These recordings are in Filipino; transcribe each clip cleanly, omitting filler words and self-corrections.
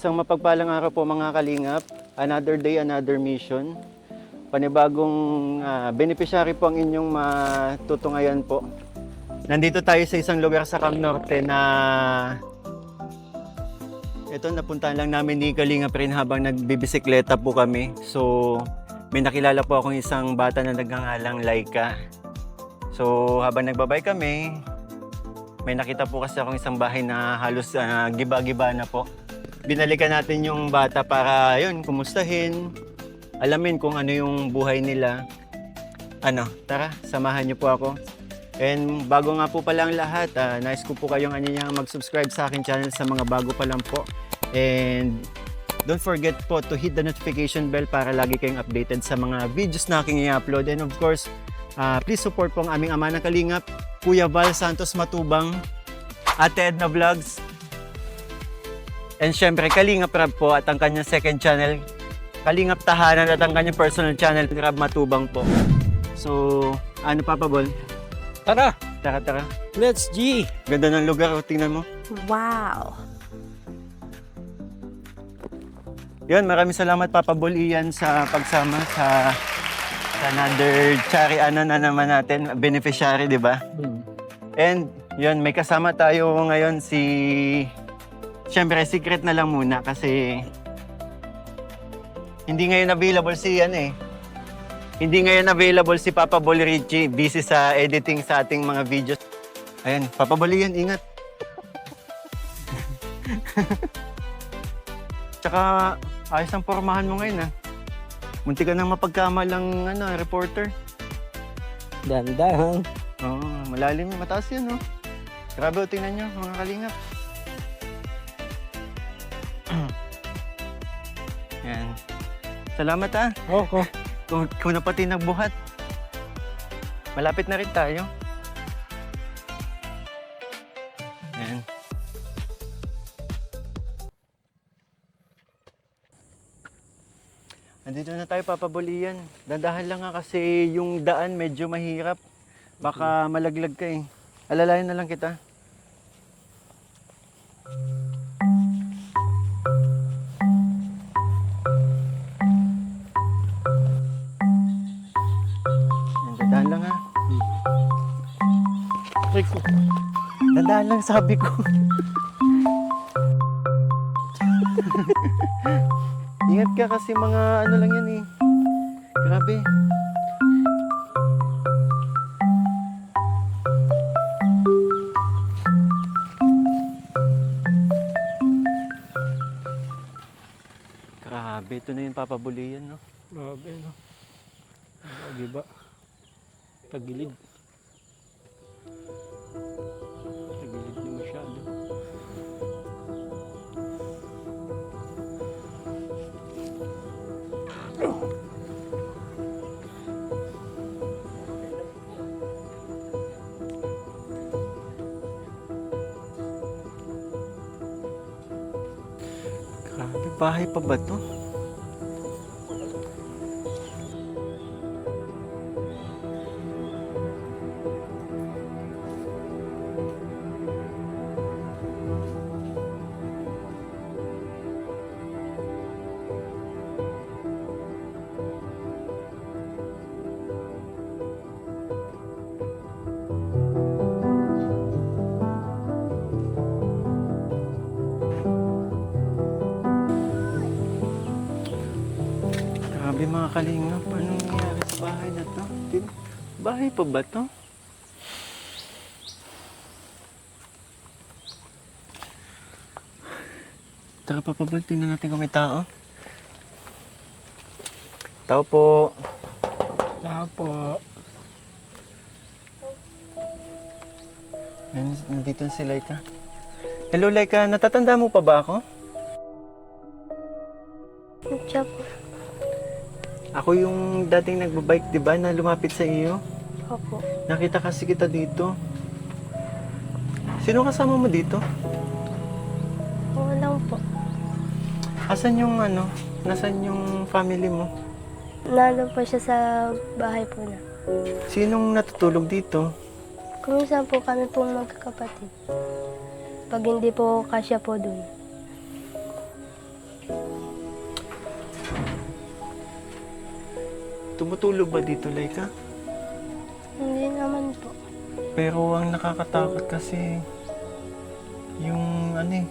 Isang mapagpalang araw po mga kalingap. Another day, another mission. Panibagong beneficiary po ang inyong matutungayan po. Nandito tayo sa isang lugar sa Cam Norte na ito, napuntahan lang namin ni Kalingap rin habang nagbibisikleta po kami. So, may nakilala po akong isang bata na nagngangalang Laika. So, habang nagbabay kami, may nakita po kasi akong isang bahay na halos giba-giba na po. Binalikan natin yung bata para yun, kumustahin, alamin kung ano yung buhay nila. Tara, samahan niyo po ako. And bago nga po pala ang lahat, nais ko po kayong mag-subscribe sa akin channel sa mga bago pa lang po. And don't forget po to hit the notification bell para lagi kayong updated sa mga videos na aking i-upload. And of course, please support po ang aming ama ng Kalingap, Kuya Val Santos Matubang, Ate Edna Vlogs, and syempre Kalingap Rab po at ang kanyang second channel, Kalingap Tahanan, at ang kanyang personal channel, Rab Matubang po. So, Papa Bol? Tara! Tara. Let's G! Ganda ng lugar, tingnan mo. Wow! Yun, maraming salamat Papa Bol Ian sa pagsama sa another chari na naman natin, beneficiary, di ba? And yun, may kasama tayo ngayon Siyempre, secret na lang muna kasi hindi ngayon available si Hindi ngayon available si Papa Bol Richie. Busy sa editing sa ating mga videos. Ayan, Papa Bol Ian, ingat. Tsaka, ayos ang pormahan mo ngayon Munti ka nang mapagkamalang reporter. Dahan-dahan. Oo, malalim, mataas yan Grabe, tingnan nyo mga kalingap. Yan. Salamat Oo. Kung na pati nagbuhat. Malapit na rin tayo. Yan. Andito na tayo, Papa Bolian. Dandahan lang kasi yung daan medyo mahirap. Baka malaglag ka Alalayan na lang kita. Dandahan lang Dandahan lang sabi ko. Ingat ka kasi mga lang yan Grabe. Grabe, ito na yung papabulian, Grabe, Giba. Tagilid. Tagilid na masyado. Grabe, bahay pa ba to? Grabe mga kalingap, anong nangyari sa bahay na to? Bahay pa ba to? Tara Papa Bol, tingnan natin kung may tao. Tao po. Tapo. Nandito si Laika. Hello Laika, natatanda mo pa ba ako? Siya po. Ako yung dating nagbabike, di ba, na lumapit sa iyo. Opo. Nakita kasi kita dito. Sino kasama mo dito? Oo lang po. Asan yung nasan yung family mo? Nalo po siya sa bahay po na. Sinong natutulog dito? Kuminsan po kami pong magkakapatid. Pag hindi po kasya po dun. Tumutulog ba dito, Laika? Hindi naman po. Pero ang nakakatakot kasi yung ano eh,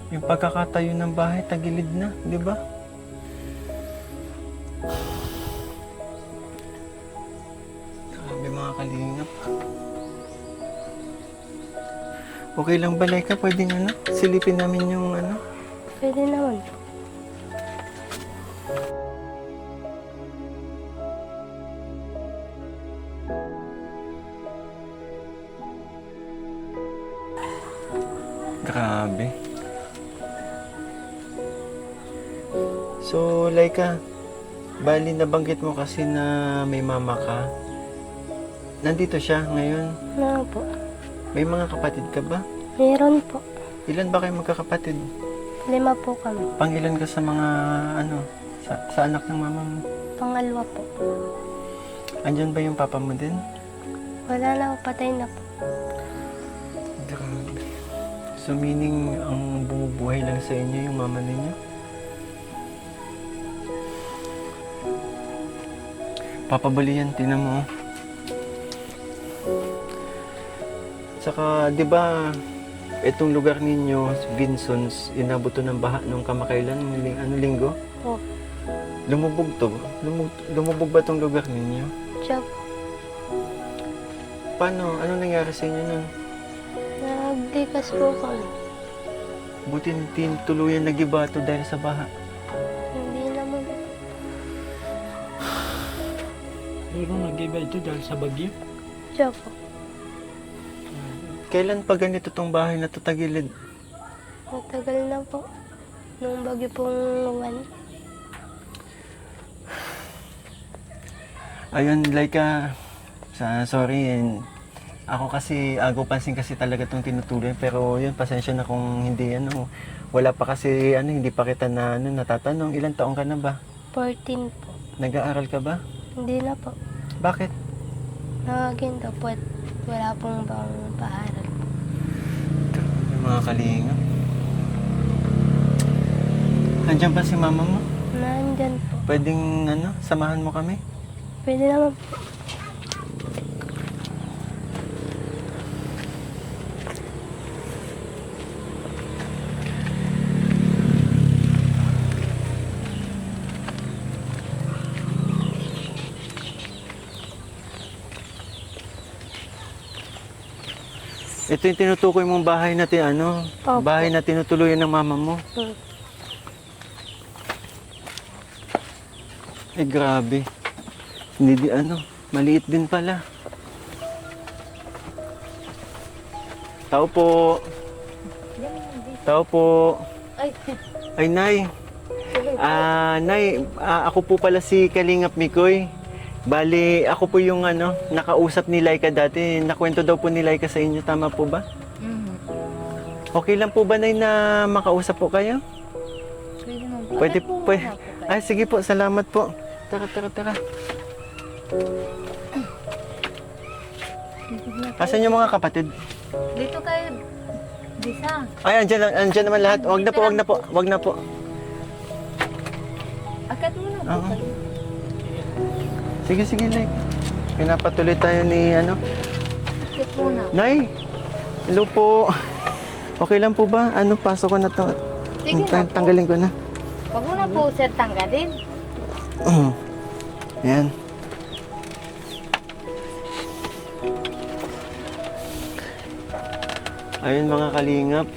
yung pagkakatayo ng bahay tagilid na, di ba? Grabe mga kalingap. Okay lang ba, Laika? Pwedeng ano? Silipin namin yung ano? Pwede naman po. Grabe. So, Laika, bali nabanggit mo kasi na may mama ka. Nandito siya ngayon. Na po. May mga kapatid ka ba? Meron po. Ilan ba kayo magkakapatid? 5 po kami. Pangilan ka sa mga ano, sa anak ng mama mo? Pangalawa po. Andyan ba yung papa mo din? Wala na, patay na po. Grabe. So meaning ang bumubuhay lang sa inyo yung mama ninyo? Papabalian, tinan mo. Saka, di ba, itong lugar ninyo, Vinsons, inabot to ng baha nung kamakailan, linggo? Po. Lumubog to. Lumubog ba tong lugar ninyo? Siya po. Paano? Ano nangyari sa inyo nun? Nagdikas po kami. Buti tuluyan nagiba to dahil sa baha. Hindi naman. Pero nag-iba ito dahil sa bagyo. Siya po. Kailan pa ganito tong bahay na to tagilid? Matagal na po. Nung bagyo pong one. Ayun, Laika, sorry. Ako kasi, agaw pansin kasi talaga itong tinutuloy. Pero yun, pasensya na kung hindi, ano, wala pa kasi, ano, hindi pa kita na, ano, natatanong. Ilang taong ka na ba? 14 po. Nag-aaral ka ba? Hindi na po. Bakit? Nakaginto po at wala pong bang paaral. Yung mga kalinga. Andiyan ba si mama mo? Nandyan po. Pwedeng, ano, samahan mo kami? Pwede naman po. Ito yung tinutukoy mong bahay na ano? Opo. Bahay na tinutuluyan ng mama mo. Hmm. Eh, grabe. Hindi di ano, maliit din pala. Tao po. Tao po. Ay, Ay, Nay. Nay, ako po pala si Kalingap Mikoy. Bali, ako po yung ano, nakausap ni Laika dati. Nakwento daw po ni Laika sa inyo, tama po ba? Okay lang po ba, Nay, na makausap po kayo? Pwede mo po. Pwede po. Ay, sige po, salamat po. Tara. Asan yung mga kapatid? Dito kayo. Bisa. Ay, andyan naman lahat. Wag na po. Akat mo na po Oo. kayo. Sige, Nay. Pinapatuloy tayo ni, ano. Akat muna. Nay, hello po. Okay lang po ba? Ano, pasok ko na to. Sige na po. Tanggalin ko na. Huwag mo na po, sir, tanggalin. Yan. Ayun mga kalingap.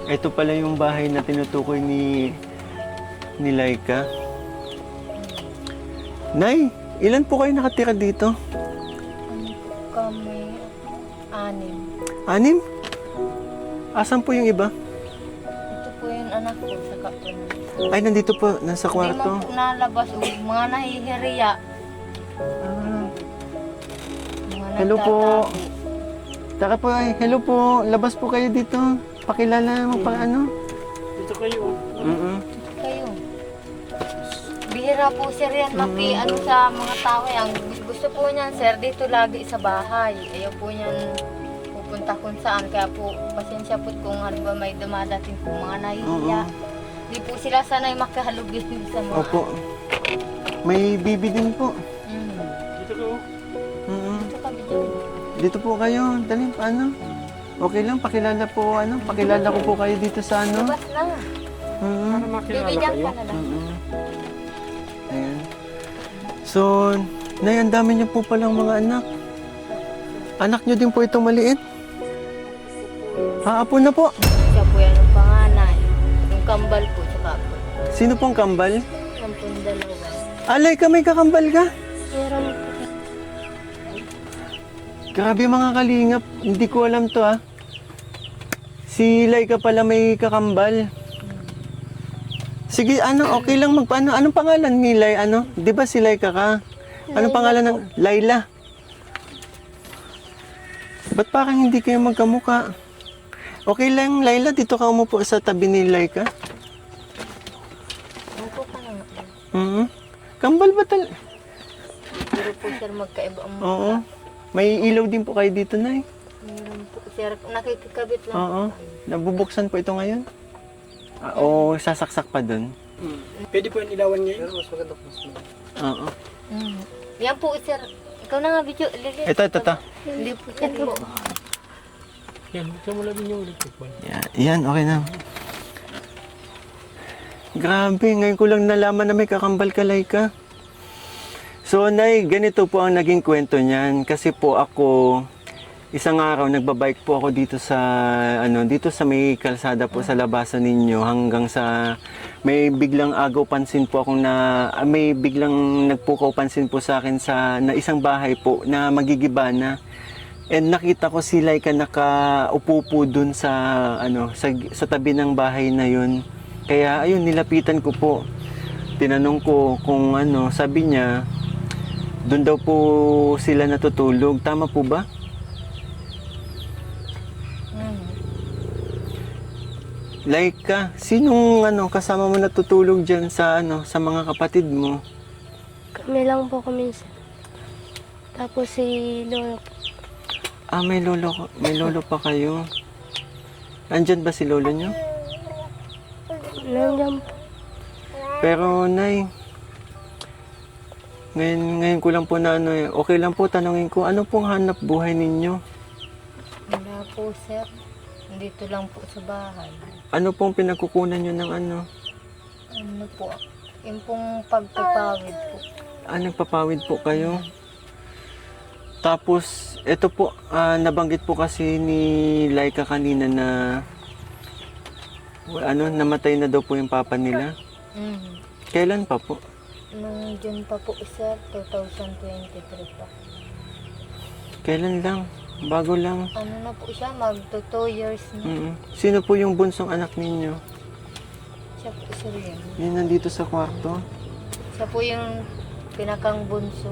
Ito pala yung bahay na tinutukoy ni Laika. Nay, ilan po kayo nakatira dito? Ano po kami? 6? 6. Asan po yung iba? Ito po yung anak ko sa kapon. Ay, nandito po, nasa Hindi kwarto. man po nalabas o mga nahihiriya. Ah, Mga Hello po. nagtatago. Taka po, ay, hello po. Labas po kayo dito. Pakilala mo pa ano. Dito kayo. Mm-mm. Kayo. Bihira po sir yan ano sa mga tao. Ang gusto po niyan sir dito lagi sa bahay. Ayaw po niyan pupunta kung saan. Kaya po pasensya po kung halimbawa may dumadating po mga nahihiya. Di po sila sanay makahalugin sa mga Opo. May bibi din po. Dito ko. Mm. Ito ka, video. Dito po kayo. Dali, paano? Okay lang, pakilala po, pakilala ko po kayo dito sa ano. Labas na. Mm. Para makilala Bibigyan kayo. ka na lang. Ayan. So, Nay, ang dami niyo po palang mga anak. Anak niyo din po itong maliit? Apo na po. Siya po yan ang panganay. Yung kambal po, tsaka po. Sino pong kambal? Yan po yung dalawa. Alay ka, may kakambal ka? Meron po. Grabe mga kalingap, hindi ko alam to Si Laika pala may kakambal. Sige, okay lang magpaano. Anong pangalan ni Lay, Di ba si Laika ka? Anong Layla pangalan ng Layla? Ba't parang hindi kayo magkamuka? Okay lang, Layla, dito ka umupo sa tabi ni Laika. Ano ka na nga? Kambal ba Pero po sir, magkaiba ang mukha. Oo. May ilaw din po kayo dito, Nay. Meron po sir, nakikikabit lang. Oo. po. Nabubuksan po ito ngayon? O sasaksak pa dun? Pwede po yung ilawan ngayon. Oo. Yan po sir. Ikaw na nga video. Ito. Hindi po sir. Po. Yan, ito mo lang yung electric ball. Yan, okay na. Grabe, ngayon ko lang nalaman na may kakambal ka, Laika. So, Nay, ganito po ang naging kwento niyan. Kasi po ako, isang araw, nagbabike po ako dito sa may kalsada po sa labasan ninyo hanggang sa may biglang agaw pansin po akong may biglang nagpukaw pansin po sa akin na isang bahay po na magigiba na. And nakita ko si Laika nakaupo po dun sa tabi ng bahay na yun. Kaya ayun, nilapitan ko po. Tinanong ko kung sabi niya, doon daw po sila natutulog. Tama po ba? Laika, sinong kasama mo natutulog diyan sa mga kapatid mo? Kami lang po kami. Tapos si Lolo po. May lolo pa kayo. Andyan ba si lolo niyo? Nandiyan po. Pero Nay, ngayon ko lang po okay lang po tanungin ko, ano pong hanap buhay ninyo? Wala po sir. Dito lang po sa bahay. Ano pong pinagkukunan nyo ng Ano po? Yung pong pagpapawid po. nagpapawid po kayo? Tapos, ito po, nabanggit po kasi ni Laika kanina na namatay na daw po yung papa nila. Kailan pa po? Nung June pa po sir, 2023 pa. Kailan lang? Bago lang. Ano na po siya, magto 2 years na. Sino po yung bunsong anak ninyo? Siya po sir yun. Yun nandito sa kwarto? Siya po yung pinakang bunso.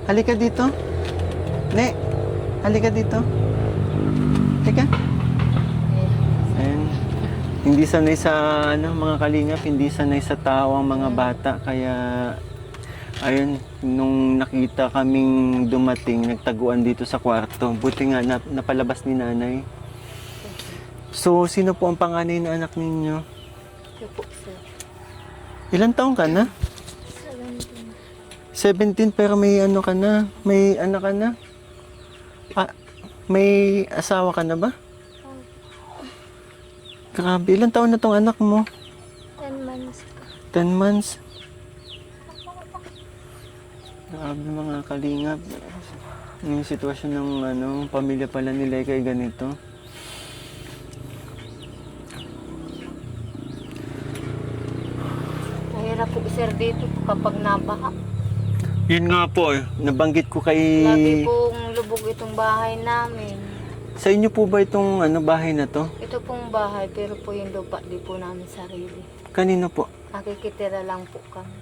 Halika dito. Ne, halika dito. Halika. Ayan. Hindi sanay sa mga kalingap, hindi sanay sa tao ang mga bata. Kaya, ayun, nung nakita kaming dumating, nagtaguan dito sa kwarto. Buti nga napalabas ni nanay. So, sino po ang panganay na anak ninyo? Siya po sir. Ilan taong ka na? 17 pero may ka na? May anak ka na? May asawa ka na ba? Grabe, ilang taon na tong anak mo? 10 months po. 10 months? Grabe mga kalingap. Yung sitwasyon ng pamilya pala nila kay ganito. Mahirap po sir dito kapag nabaha. Yun nga po nabanggit ko kay... Lagi pong lubog itong bahay namin. Sa inyo po ba itong bahay na to? Ito pong bahay pero po yung lupa di po namin sarili. Kanino po? Nakikitira lang po kami.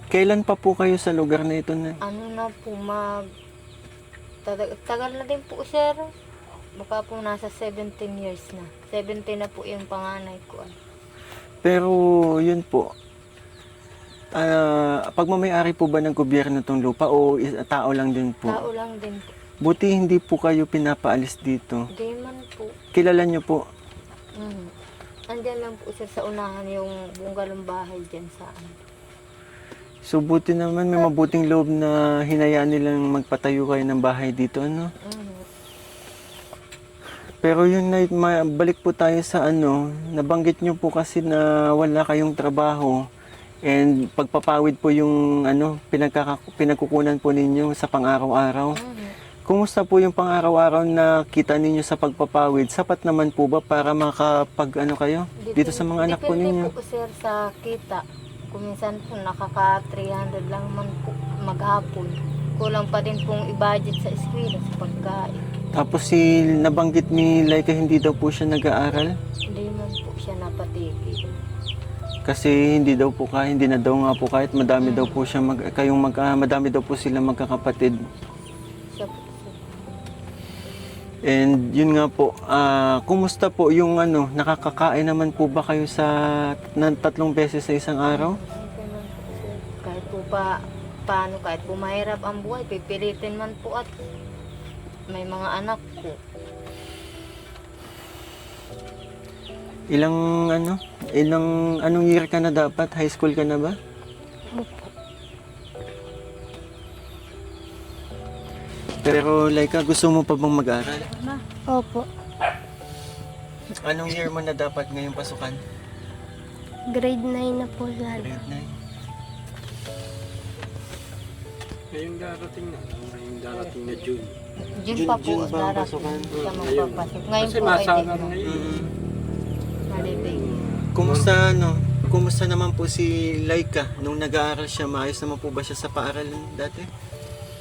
Kailan pa po kayo sa lugar na ito na? Ano na po tagal na din po sir. Baka po nasa 17 years na. 17 na po yung panganay ko. Pero yun po, pagmamayari po ba ng gobyerno itong lupa o tao lang din po? Tao lang din po. Buti hindi po kayo pinapaalis dito. Di man po. Kilala niyo po? Andyan lang po sir sa unahan yung bunggalong bahay dyan sa amin. So buti naman, may mabuting loob na hinayaan nilang magpatayo kayo ng bahay dito, ano? Pero yun na, balik po tayo sa ano, nabanggit nyo po kasi na wala kayong trabaho and pagpapawid po yung ano, pinagkukunan po ninyo sa pang-araw-araw. Kumusta po yung pang-araw-araw na kita ninyo sa pagpapawid? Sapat naman po ba para makapag ano kayo dito sa mga anak po ninyo? Depende po sir sa kita. Kung minsan po nakaka 300 lang man po maghapon. Kulang pa din pong i-budget sa eskwela sa pagkain. Tapos si nabanggit ni Laika hindi daw po siya nag-aaral Hindi man po siya napatigil. kasi hindi na daw nga po kahit madami daw po siya madami daw po sila magkakapatid. Siya po, sir. And yun nga po, kumusta po yung ano, nakakakain naman po ba kayo sa 3 beses sa isang araw? Okay man po, sir. Kahit po paano, kahit po mahirap ang buhay, pipilitin man po at may mga anak po. Anong year ka na dapat? High school ka na ba? Pero Laika, gusto mo pa bang mag-aral? Opo. Anong year mo na dapat ngayong pasukan? Grade 9 na po sana. Grade 9. Ngayong darating na June. June pa po June pa ang darating pasukan. siya magpapasok. Ngayon Kasi po ay masalang di na. ngayon. Malibig. Kumusta naman po si Laika nung nag-aaral siya? Maayos naman po ba siya sa paaralan dati?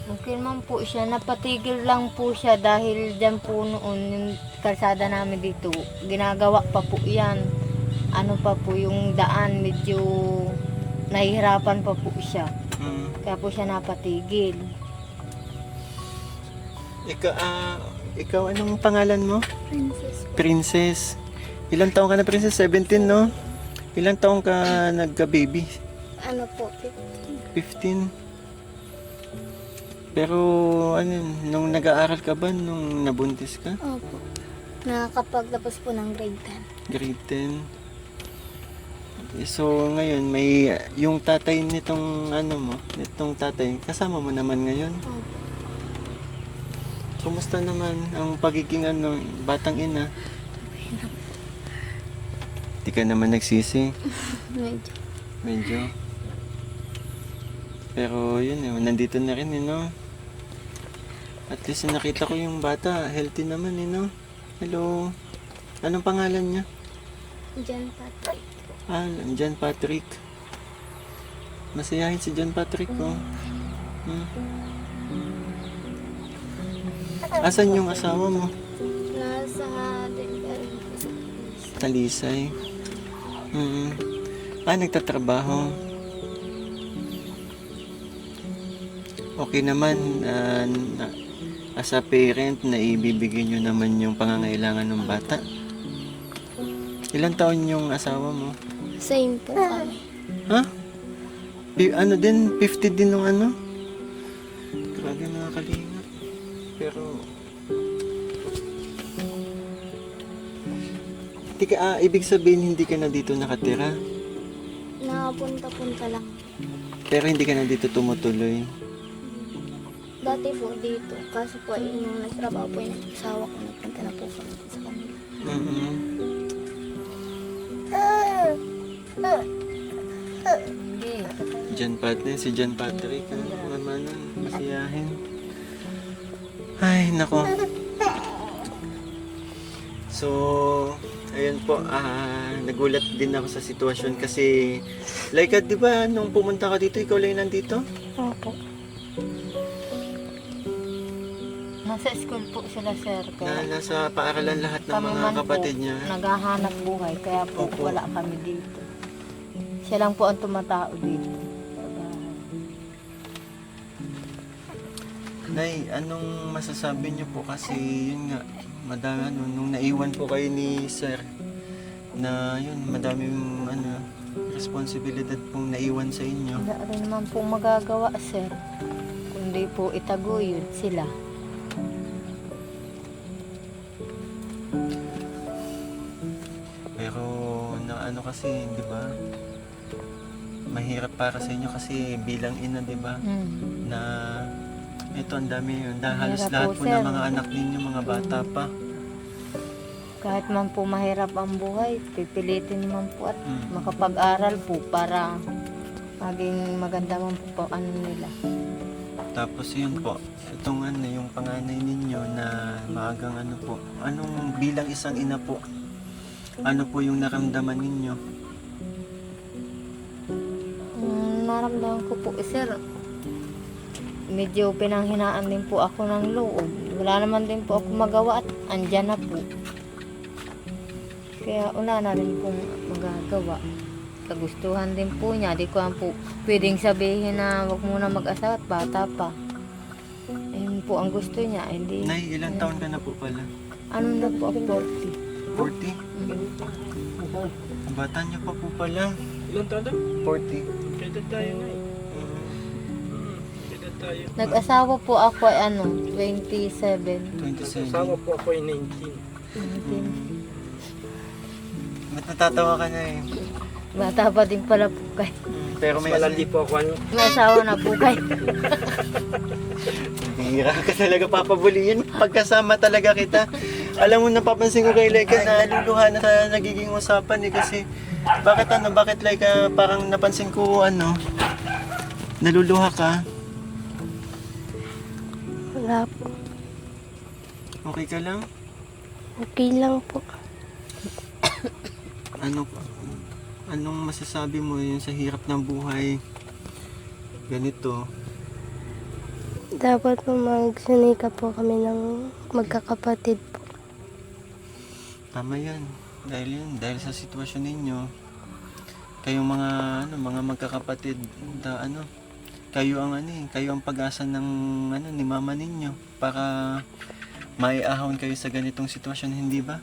Okay man po siya. Napatigil lang po siya dahil dyan po noon yung kalsada namin dito. Ginagawa pa po yan. Ano pa po yung daan, medyo nahihirapan pa po siya. Kaya po siya napatigil. Ikaw, anong pangalan mo? Princess. Princess. Ilang taong ka na, Princess? 17, no? Ilang taong ka nagka-baby? Ano po? 15. Pero, nung nag-aaral ka ba, nung nabuntis ka? Opo. Nakakapagtapos po ng grade 10. Grade 10. So, ngayon, may, yung tatay nitong tatay, kasama mo naman ngayon. Opo. Kumusta naman ang pagiging batang ina? Di ka naman nagsisi. Medyo. Medyo. Pero yun, nandito na rin, no? At least nakita ko yung bata, healthy naman, no? Hello. Anong pangalan niya? John Patrick. John Patrick. Masayahin si John Patrick, oh. Asan yung asawa mo? Nasa Denver. Talisay. Nagtatrabaho. Okay naman, as a parent, na ibibigay nyo naman yung pangangailangan ng bata. Ilang taon yung asawa mo? Same po kami. Ha? 50 din nung ano? Grabe mga kalingap. Pero... ibig sabihin hindi ka na dito nakatira? Nakapunta-punta lang. Pero hindi ka na dito tumutuloy? Dati po dito. Kaso po yung nagtrabaho po yung asawa ko. Nagpunta na po kami sa kanila. Hindi. Si John Patrick, mama nun, masiyahin. Ay, nako. So, ayun po, nagulat din ako sa sitwasyon kasi, Laika, di ba, nung pumunta ka dito, ikaw lang nandito? Opo. Nasa school po sila, sir. Kaya Nasa paaralan lahat ng kami mga man kapatid po, niya. naghahanap buhay. Kaya po Opo. wala kami dito. Siya lang po ang tumatao dito. Sa bahay. Nay, anong masasabi niyo po kasi yun nga, madami nung naiwan po kayo ni Sir na yun, madaming responsibilidad pong naiwan sa inyo. Wala rin naman po magagawa, sir. Kundi po itaguyod sila. Pero kasi, di ba? mahirap para sa inyo kasi bilang ina, di ba? Na ito ang dami yun. Halos Mahirap lahat po, po sir. ng mga anak ninyo, mga bata pa. Kahit man po mahirap ang buhay, pipilitin man po at Mm. makapag-aral po para maging maganda man po ano nila. Tapos yun po, itong ano, yung panganay ninyo na maagang ano po, anong bilang isang ina po, ano po yung naramdaman ninyo? Naramdaman ko po, sir, medyo pinanghinaan din po ako ng loob. Wala naman din po ako magawa at andyan na po. Kaya una na rin pong magagawa. Kagustuhan din po niya. Di ko po pwedeng sabihin na wag muna mag-asawa at bata pa. Ayun po ang gusto niya. Hindi, Nay, ilang taon ka na po pala? ano na po ako, 40. 40? Bata niyo pa po pala. Ilan taon daw? 40. Kaya tayo na eh. Kaya tayo. Nag-asawa po ako ay 27. 27. Kasama po ako ay 19. Ba't natatawa ka na eh? Bata pa din pala po kayo. Pero may Malandi po ako ano. May asawa na po kayo. Bihira ka talaga papabuliin. Pagkasama talaga kita. Alam mo, napapansin ko kay Laika na luluha na sa nagiging usapan eh kasi bakit Laika parang napansin ko naluluha ka. Wala po. Okay ka lang? Okay lang po. Anong masasabi mo yun sa hirap ng buhay? Ganito. Dapat po magsunika po kami ng magkakapatid po. Tama yan. Dahil sa sitwasyon ninyo, kayong mga magkakapatid, kayo ang pag-asa ng ni mama ninyo para maiahon kayo sa ganitong sitwasyon, hindi ba?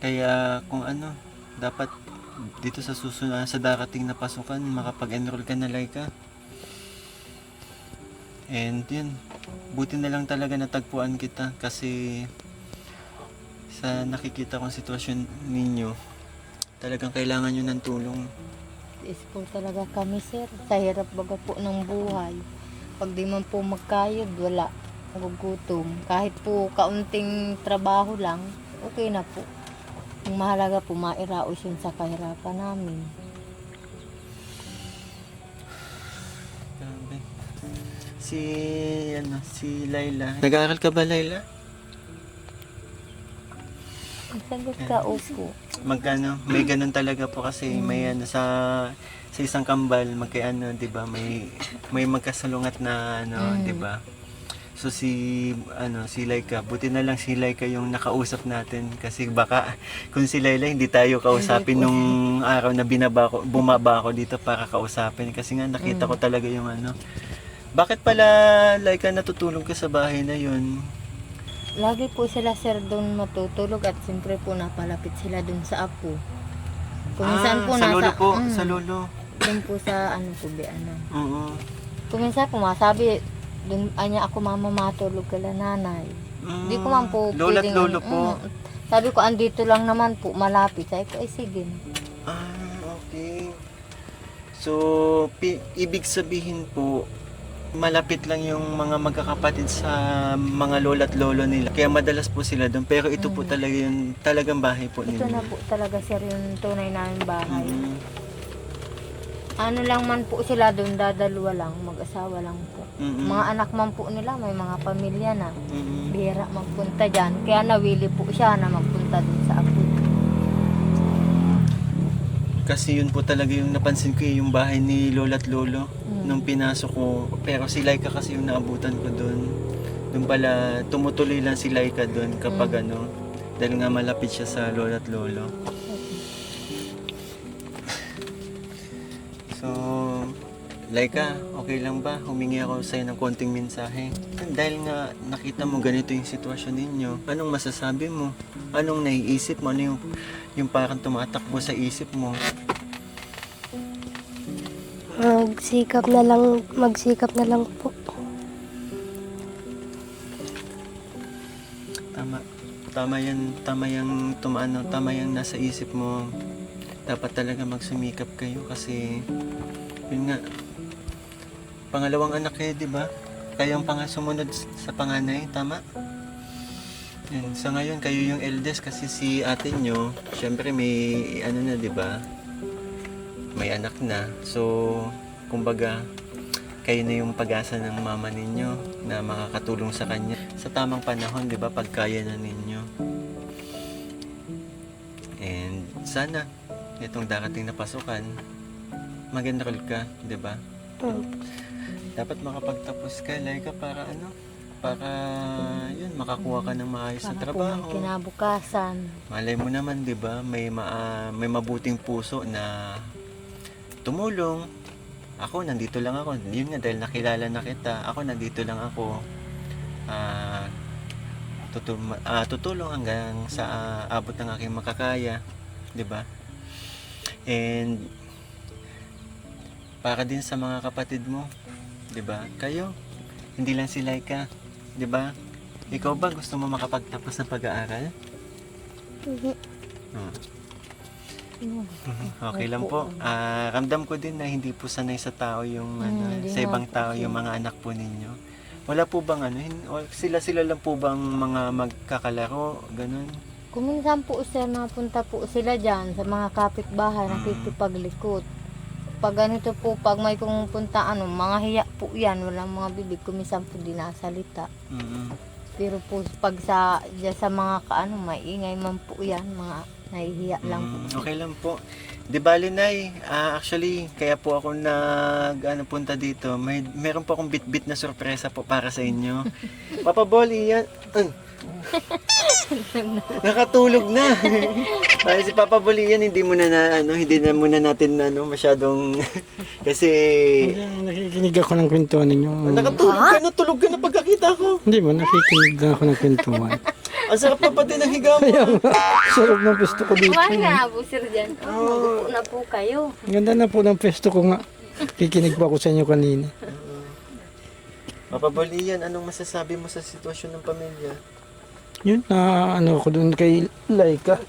Kaya kung dapat dito sa susunod sa darating na pasukan makapag-enroll ka na Laika. And yun, buti na lang talaga natagpuan kita kasi sa nakikita kong sitwasyon ninyo, talagang kailangan nyo ng tulong. Is po talaga kami, sir. Sa hirap baga po ng buhay. Pag di man po magkayod, wala. Magugutom. Kahit po kaunting trabaho lang, okay na po. Ang mahalaga po, mairaos yun sa kahirapan namin. Grabe. Si Laila. Nag-aaral ka ba, Laila? Ang sagot ka, opo. May ganun talaga po kasi may sa isang kambal 'di ba? May magkasalungat na 'di ba? So si Laika, buti na lang si Laika yung nakausap natin kasi baka kung si Laila hindi tayo kausapin nung araw na bumaba ako dito para kausapin kasi nga nakita ko talaga yung Bakit pala Laika natutulog ka sa bahay na yun? Lagi po sila, sir, doon matutulog at siyempre po napalapit sila doon sa apo. Kung minsan po sa nasa... lolo po, sa lolo. Doon po sa Oo. Kung minsan po masabi, doon ako mama matulog kala nanay. Hindi ko man po Lola at pwedeng- lolo po. Sabi ko, andito lang naman po, malapit. Sabi ko, ay sige. Okay. So, ibig sabihin po, malapit lang yung mga magkakapatid sa mga lola at lolo nila. Kaya madalas po sila doon. Pero ito po talaga yung talagang bahay po Ito nila. na po talaga, sir, yung tunay namin bahay. Mm. Ano lang man po sila doon, dadalawa lang, mag-asawa lang po. Mm-mm. Mga anak man po nila, may mga pamilya na. Mm-mm. Bihira magpunta dyan. Kaya nawili po siya na magpunta doon sa apo. Kasi yun po talaga yung napansin ko yung bahay ni lola at lolo. Nung pinasok ko. Pero si Laika kasi yung naabutan ko doon. Doon pala, tumutuloy lang si Laika doon kapag dahil nga malapit siya sa lola at lolo. So, Laika, okay lang ba? Humingi ako sa'yo ng konting mensahe. Dahil nga nakita mo ganito yung sitwasyon ninyo, anong masasabi mo? Anong naiisip mo? Ano yung parang tumatakbo sa isip mo? Magsikap na lang po. Tama yan, tama yung nasa isip mo. dapat talaga magsumikap kayo kasi yun nga, pangalawang anak kayo, di ba? Kayo ang sumunod sa panganay, tama? Yan. Sa ngayon, kayo yung eldest kasi si ate nyo, syempre may ano na, di ba? May anak na. So, kumbaga, kayo na yung pag-asa ng mama ninyo na makakatulong sa kanya sa tamang panahon, di ba? Pag kaya na ninyo. And sana, itong darating na pasukan, mag-enroll ka, di ba? Dapat makapagtapos ka, Laika, para ano? Para, yun, makakuha ka ng maayos na Para po may trabaho. kinabukasan. Malay mo naman, di ba? May mabuting puso na tumulong. Ako, nandito lang ako. Yun nga, dahil nakilala na kita. Ako, nandito lang ako. Tutulong hanggang sa abot ng aking makakaya. Di ba? And, para din sa mga kapatid mo. Di ba? Kayo, hindi lang si Laika. Di ba? Ikaw ba gusto mo makapagtapos ng pag-aaral? Okay lang po. Ramdam ko din na hindi po sanay sa tao yung Hindi sa nga ibang po tao siya. yung mga anak po ninyo. Wala po bang sila lang po bang mga magkakalaro, ganun? Kuminsan po sir, napunta po sila dyan sa mga kapitbahay, nakikipaglikot. Pag ganito po, pag may pumupunta, mga hiya po yan, walang mga bibig, kuminsan po di nasalita. Pero po, pag dyan sa mga maingay man po yan, mga nahihiya lang po. Okay lang po. Di bali, Nay, actually, kaya po ako punta dito. Meron po akong bit-bit na sorpresa po para sa inyo. Papa Bol, iyan. Nakatulog na. Ay, si Papa Bol, iyan, hindi na muna natin masyadong kasi Nakikinig ako ng kwentuhan ninyo. tulog ka na pagkakita ko. Hindi mo, nakikinig lang ako ng kwentuhan. Ang sarap pa pati ng higa mo. Sarap ng pesto ko dito. Kumain nga na po sir dyan. Magupo na po kayo. Ang ganda na po ng pesto ko nga. Kikinig pa ako sa inyo kanina. Papa Bol, iyan, anong masasabi mo sa sitwasyon ng pamilya? Yun na ako doon kay Laika.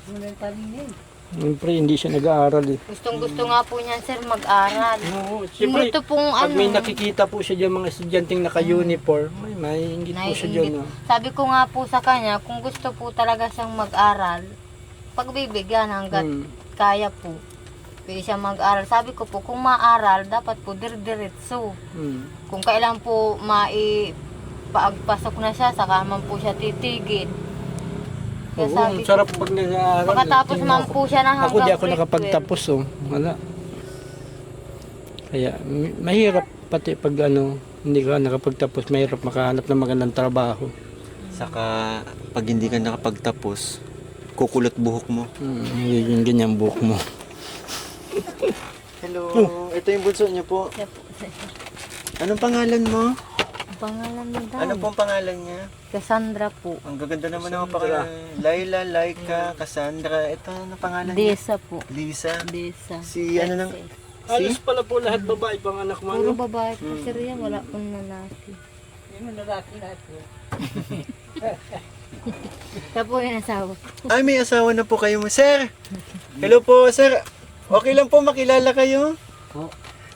Siyempre hindi siya nag-aaral eh. Gustong-gusto nga po niyan sir mag-aral. Oo, Hindi ito pong pag may nakikita po siya dyan mga estudyanteng naka-uniform, may hindi po siya dyan. naiingit. Sabi ko nga po sa kanya, kung gusto po talaga siyang mag-aral, pagbibigyan hanggat kaya po. Pwede siya mag-aral. Sabi ko po, kung maaral, dapat po dir-diretso. Kung kailan po paagpasok na siya, saka man po siya titigil. Kaya Oo, sabi ang ko sarap po, pag nag-aaral. makatapos Tingnan man ako. po siya na hanggang Ako di ako grade nakapagtapos oh. Wala. Kaya mahirap pati pag hindi ka nakapagtapos, mahirap makahanap ng magandang trabaho. Saka, pag hindi ka nakapagtapos, kukulot buhok mo. Magiging ganyan buhok mo. Hello, ito yung bunso niyo po. 12. Siya po. Anong pangalan mo? Ang pangalan mo daw? Ano pong pangalan niya? Cassandra po. Ang gaganda naman ng pangalan. Laila, Laika, Cassandra. Ito, ano pangalan niya? Desa po. Lisa. Desa. Si ano nang... Halos pala po lahat babae pang anak mo. Puro babae po sir yan, wala pong lalaki. Siya po yung asawa ko. Ay, may asawa na po kayo mo. Sir! Hello po, sir. Okay lang po makilala kayo?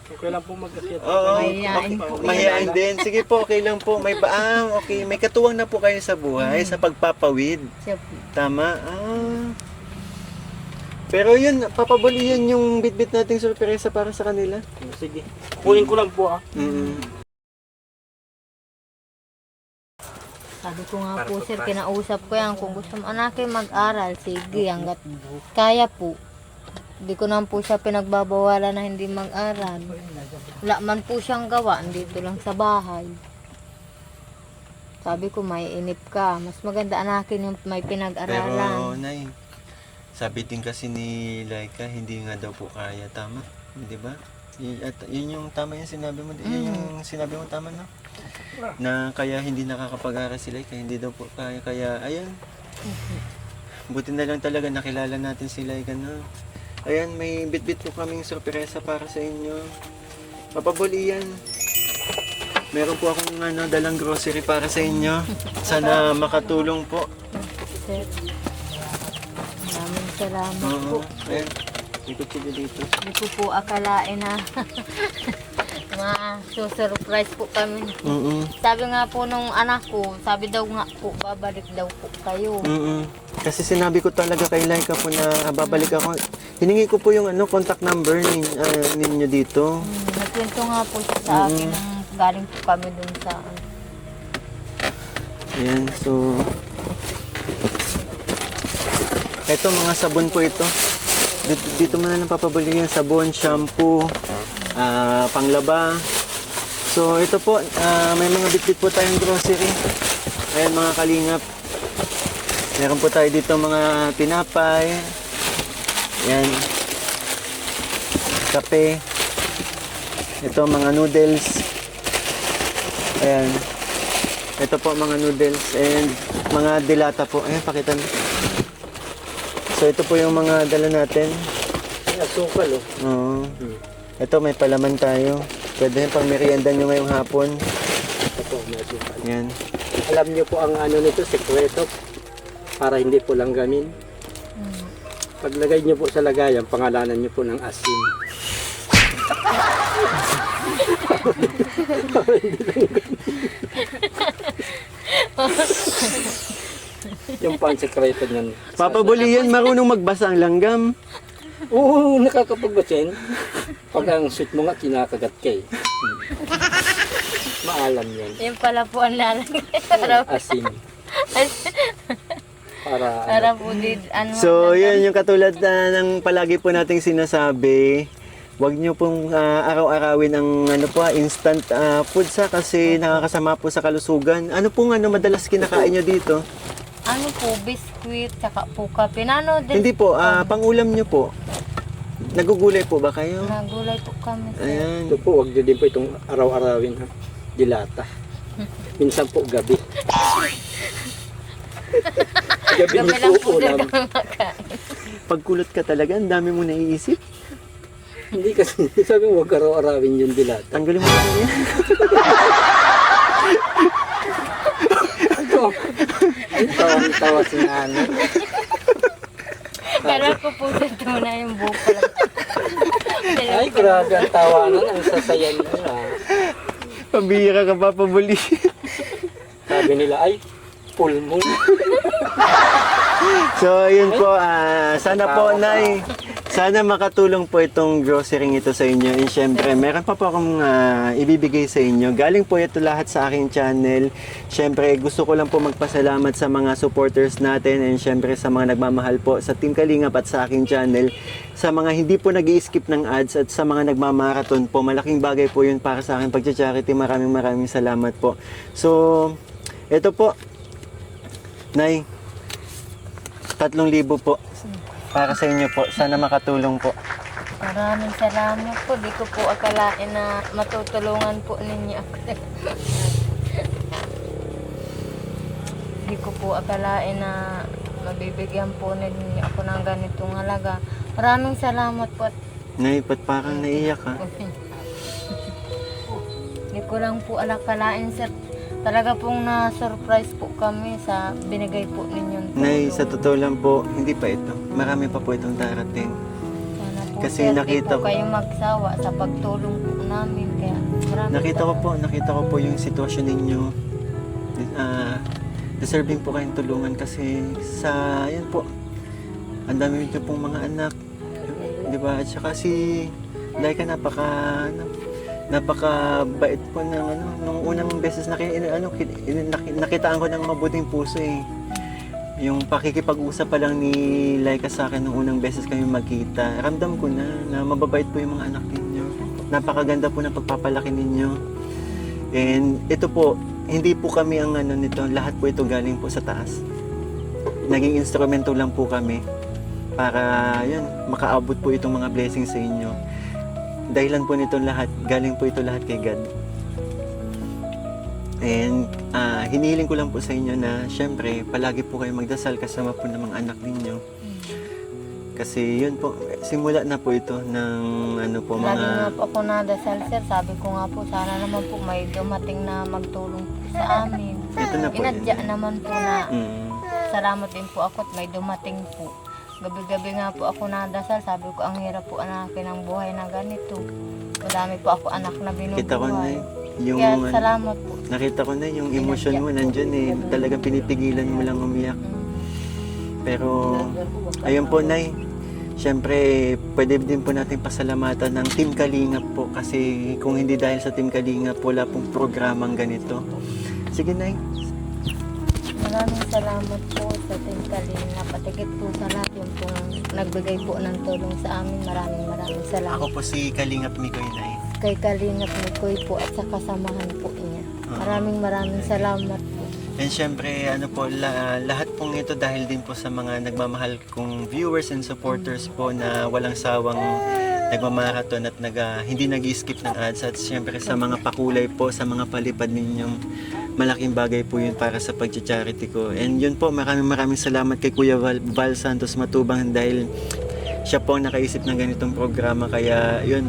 Okay lang po mag-akyat. Oo. Mahihain po. Mahihain din. Sige po, okay lang po. May baang, okay. May katuwang na po kayo sa buhay, sa pagpapawid. Siya po. Tama. Pero yun, papabuli yun yung bit-bit nating sorpresa para sa kanila. Sige. Kunin ko lang po ah. Sabi ko nga po sir, kinausap ko yan. Kung gusto mo anakin mag-aral, sige, hanggat kaya po. Hindi ko naman po siya pinagbabawalan na hindi mag-aral. Wala man po siyang gawa, dito lang sa bahay. Sabi ko, may inip ka. Mas maganda anakin yung may pinag-aralan. Pero, Nay, sabi din kasi ni Laika, hindi nga daw po kaya. Tama? Di ba? Yun yung tama yung sinabi mo. Yun yung sinabi mo tama, no? Na kaya hindi nakakapag-aral si Laika, hindi daw po kaya. Kaya, ayan. Buti na lang talaga nakilala natin si Laika, no? Ayan, may bit-bit po kaming sorpresa para sa inyo. Papabulian. Meron po akong dalang grocery para sa inyo. Sana makatulong po. Sir, maraming salamat po. Ayan. Ikot sila dito. Hindi ko po akalain na ma-surprise po kami. Sabi nga po nung anak ko, sabi daw nga po, babalik daw po kayo. Kasi sinabi ko talaga kay Laika po na babalik ako. Hiningi ko po yung contact number ninyo dito. Nagkwento nga po siya sa akin nang galing po kami dun sa Ayan, so... Ito, mga sabon po ito. Dito mo na lang papabili yung sabon, shampoo, panglaba. So, ito po, may mga bitbit po tayong grocery. Ayan, mga kalingap. Meron po tayo dito mga tinapay. Ayan. Kape. Ito, mga noodles. Ayan. Ito po mga noodles and mga dilata po. Ayan, pakita mo. So, ito po yung mga dala natin. May asukal oh. Oo. Ito, may palaman tayo. Pwede yung pang merienda nyo ngayong hapon. Ito po, may asukal. Ayan. Alam niyo po ang ano nito, sekreto. Para hindi po langgamin. Paglagay niyo po sa lagayan, pangalanan niyo po ng asin. Yung pansekreto niyan. Papa Bulian, marunong magbasa ang langgam. Oo, nakakapagbasin. Pag ang sweet mo nga, kinakagat kay. Maalam yan. Yung pala po ang lalagay. Para Asin. Para Para po ano. So, yun yung katulad ng palagi po nating sinasabi. Huwag nyo pong araw-arawin ang instant food kasi nakakasama po sa kalusugan. Ano pong madalas kinakain nyo dito? Ano po, biskuit, tsaka po kape. Nano din. Hindi po, pangulam nyo po. Nagugulay po ba kayo? Nagulay po kami. Sir. Ayan. ito po, huwag nyo din po itong araw-arawin. Ha? Dilata. Minsan po gabi. Gabi Gabi niyo lang po po din ulam. kami makain. Pagkulot ka talaga, ang dami mo naiisip. Hindi kasi, sabi mo, huwag araw-arawin yung dilata. Tanggalin mo na yan. Tawa si Ana. Pero ko po dito na yung buko lang. Ay, grabe ang tawanan. Ang sasaya nila. Pabira ka pa, Pabuli. Sabi nila, ay, full moon. So, yun po. Sana po, Nay. Sana makatulong po itong grocery ito sa inyo. And syempre, meron pa po akong ibibigay sa inyo. Galing po ito lahat sa aking channel. Syempre, gusto ko lang po magpasalamat sa mga supporters natin and syempre sa mga nagmamahal po sa Team Kalingap at sa aking channel. Sa mga hindi po nag-i-skip ng ads at sa mga nagmamarathon po, malaking bagay po yun para sa aking pag-charity. Maraming salamat po. So, ito po. Nay, 3,000 po. Para sa inyo po. Sana makatulong po. Maraming salamat po. Di ko po akalain na matutulungan po ninyo ako. Di ko po akalain na mabibigyan po ninyo ako ng ganitong halaga. Maraming salamat po. Nay, ba't parang naiyak ka? Di ko lang po akalain, sir. Talaga pong na-surprise po kami sa binigay po ninyong tulong. Nay, sa totoo lang po, hindi pa ito. Marami pa po itong darating. Sana po, Kasi sir, nakita di po ko- kayo magsawa sa pagtulong po namin. Kaya maraming Nakita ko po yung sitwasyon ninyo. Deserving po kayong tulungan kasi yan po, ang dami nyo pong mga anak. Di ba? At saka si Laika napakabait po ng nung unang beses nakitaan ko ng mabuting puso eh. Yung pakikipag-usap pa lang ni Laika sa akin nung unang beses kami magkita, ramdam ko na mababait po yung mga anak ninyo. Napakaganda po ng pagpapalaki ninyo. And ito po, hindi po kami ang nito, lahat po ito galing po sa taas. Naging instrumento lang po kami para makaabot po itong mga blessings sa inyo. Dahilan po nito lahat, galing po ito lahat kay God. And hinihiling ko lang po sa inyo na syempre, palagi po kayo magdasal kasama po ng mga anak ninyo. Kasi yun po, simula na po ito ng Lagi nga po ako nadasal, sir. Sabi ko nga po, sana naman po may dumating na magtulong po sa amin. Ito na po Inadya naman po na Mm. salamat din po ako at may dumating po. Gabi-gabi nga po ako nadasal. Sabi ko, ang hirap po anakin ng buhay na ganito. Madami po ako anak na Kita ko na binubuhay. yung Kaya salamat po. nakita ko na yung emosyon mo nandyan eh. Talagang pinipigilan mo lang umiyak. Pero ayun po, Nay. Siyempre, pwede din po natin pasalamatan ng Team Kalingap po kasi kung hindi dahil sa Team Kalingap, wala pong programang ganito. Sige, Nay. Maraming salamat po sa Team Kalingap. Patikit po sa lahat yung pong nagbigay po ng tulong sa amin. Maraming salamat. Ako po si Kalingap Mikoy, Nay. Kay Kalingap Mikoy po at sa kasamahan po niya. Maraming salamat po. And syempre, ano po, lahat pong ito dahil din po sa mga nagmamahal kong viewers and supporters po na walang sawang nagmamarathon at hindi nag-skip ng ads. At syempre sa mga pakulay po, sa mga palipad ninyong malaking bagay po yun para sa pag-charity ko. And yun po, maraming salamat kay Kuya Val Santos Matubang dahil siya po ang nakaisip ng ganitong programa. Kaya yun,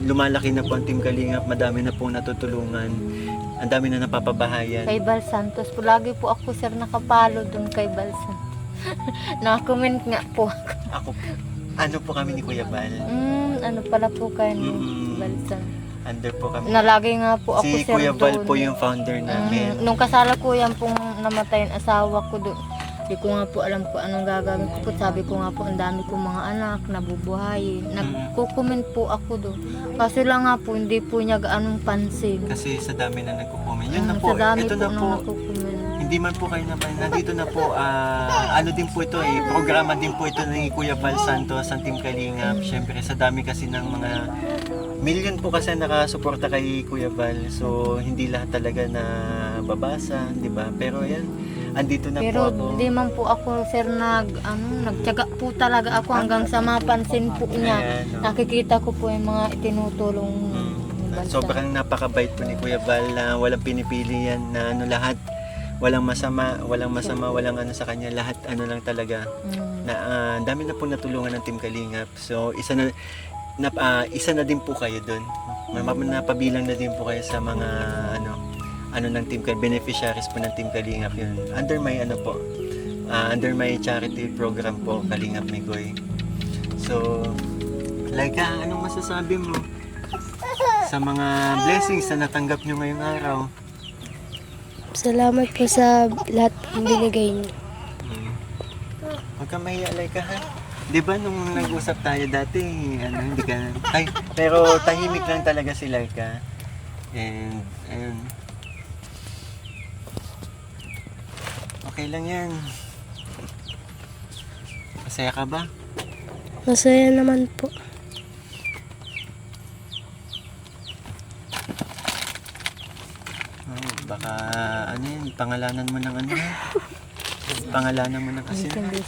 lumalaki na po ang Team Kalingap, madami na pong natutulungan. Ang dami na napapabahayan. Kay Val Santos po, lagi po ako sir nakapalo dun kay Val Santos. Naka-comment nga po ako. Ako, ano po kami ni Kuya Val? Ano pala po kayo ni Mm. Val Santos. Under po kami. Nalagi nga po ako Si sir Kuya Val doon. po yung founder namin. Nung kasala ko yan pong namatay ang asawa ko doon. Hindi ko nga po alam kung anong gagawin ko po. Sabi ko nga po, ang dami kong mga anak, nabubuhayin. Nagko-comment po ako doon. Kaso lang nga po, hindi po niya gaanong pansin. Kasi sa dami na nagko-comment. Yun na po, Sa dami ito po na nung po. nagko-comment. Hindi man po kayo naman. Nandito na po, ano din po ito eh. Programa din po ito ni Kuya Val Santos, ang Team Kalingap. Siyempre, sa dami kasi ng mga million po kasi nakasuporta kay Kuya Val. So, hindi lahat talaga na babasa, di ba? Pero yan, andito na Pero po ako. di man po ako sir nagtiyaga po talaga ako hanggang sa mapansin po niya. Ayan, no. Nakikita ko po yung mga itinutulong ni Bansa. Sobrang napakabait po ni Kuya Val na walang pinipili yan na ano lahat. Walang masama, walang ano sa kanya. Lahat ano lang talaga. Na dami na po natulungan ng Team Kalingap. So isa na din po kayo doon. Napabilang na din po kayo sa mga ano ng Team Kalingap, beneficiaries po ng Team Kalingap yun. Under my charity program po, Kalingap Mikoy. So, Laika, anong masasabi mo sa mga blessings na natanggap nyo ngayong araw? Salamat po sa lahat ng binigay niyo. Huwag kang mahiya, Laika, ha? Di ba nung nag-usap tayo dati, hindi ka... pero tahimik lang talaga si Laika. And, ayun. Okay lang yan. Masaya ka ba? Masaya naman po. Oh, baka, pangalanan mo ng pangalanan mo ng kasi. Sabi,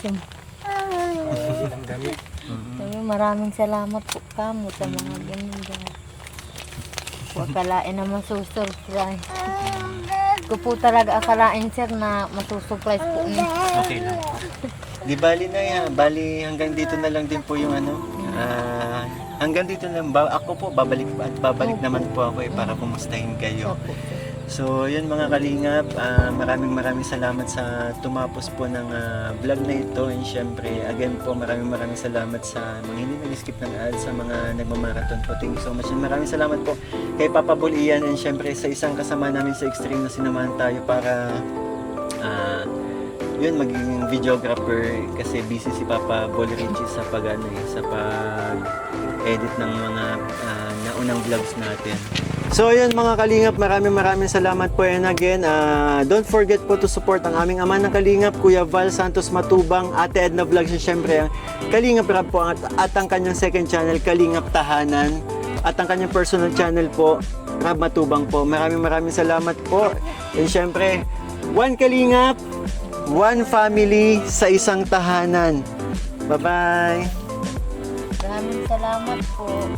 maraming salamat po kamo sa mga ganyan. Huwag kalain na masusurprise. Ko po talaga akalain sir na masusurprise po niya. Okay lang po. Di bali na yan. Bali hanggang dito na lang din po yung hanggang dito na lang. Ako po, babalik naman po ako para kumustahin kayo. Opo, sir. So, yun mga kalingap, maraming salamat sa tumapos po ng vlog na ito. And syempre, again po, maraming salamat sa mga hindi nag-skip ng ads, sa mga nagmamarathon po. Thank you so much. And maraming salamat po kay Papa Bull Ian and syempre sa isang kasama namin sa Extreme na sinamahan tayo para yun, maging videographer kasi busy si Papa Bull Richie sa pag-edit ng mga naunang vlogs natin. So yun mga kalingap, maraming salamat po. And again, don't forget po to support ang aming ama ng kalingap, Kuya Val Santos Matubang, Ate Edna Vlogs, and syempre ang Kalingap Rap po at ang kanyang second channel, Kalingap Tahanan, at ang kanyang personal channel po, Rab Matubang po. Maraming salamat po. And syempre, one Kalingap, one family sa isang tahanan. Bye-bye! Maraming salamat po.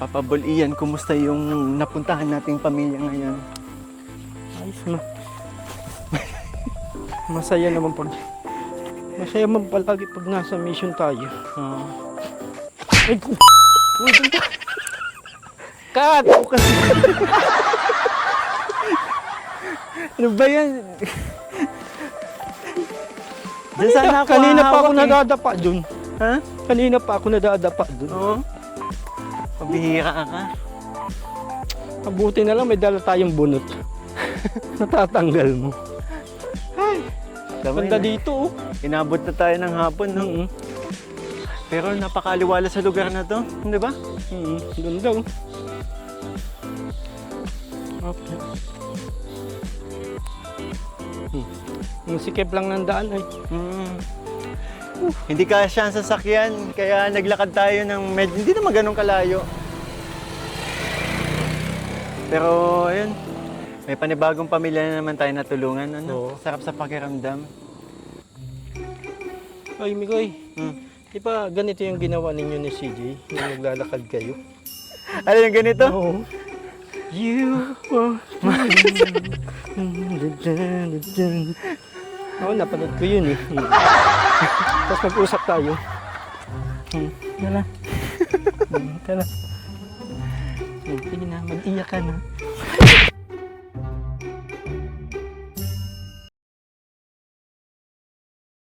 Papa Bull Ian, kumusta yung napuntahan nating pamilya ngayon? Ayos na. Masaya naman palagi pag nasa mission tayo. Oo. Ay, uy, doon ka. Kat! Ano ba yan? Diyan sana ako Kanina pa ako hahawak eh. nadadapa dun. Ha? Kanina pa ako nadadapa dun. Oo. Pabihira ka. Mabuti na lang may dala tayong bunot. Natatanggal mo. Ay, ganda dito oh. Inabot na tayo ng hapon, no? Mm-hmm. Pero napakaliwala sa lugar na to, hindi ba? Ganda oh. Okay. Ang sikip lang ng daan ay. Hindi kasya ang sasakyan, kaya naglakad tayo ng hindi naman ganun kalayo. Pero ayun, may panibagong pamilya na naman tayo natulungan. Ano? Oo. Sarap sa pakiramdam. Ay, Mikoy. Hmm. Di ba ganito yung ginawa ninyo ni CJ? Yung naglalakad kayo? Ano yung ganito? Oo. You are Oo, napanood ko yun eh. Tapos mag-usap tayo. Tala. Tala. Sige na, mag-iyak ka na.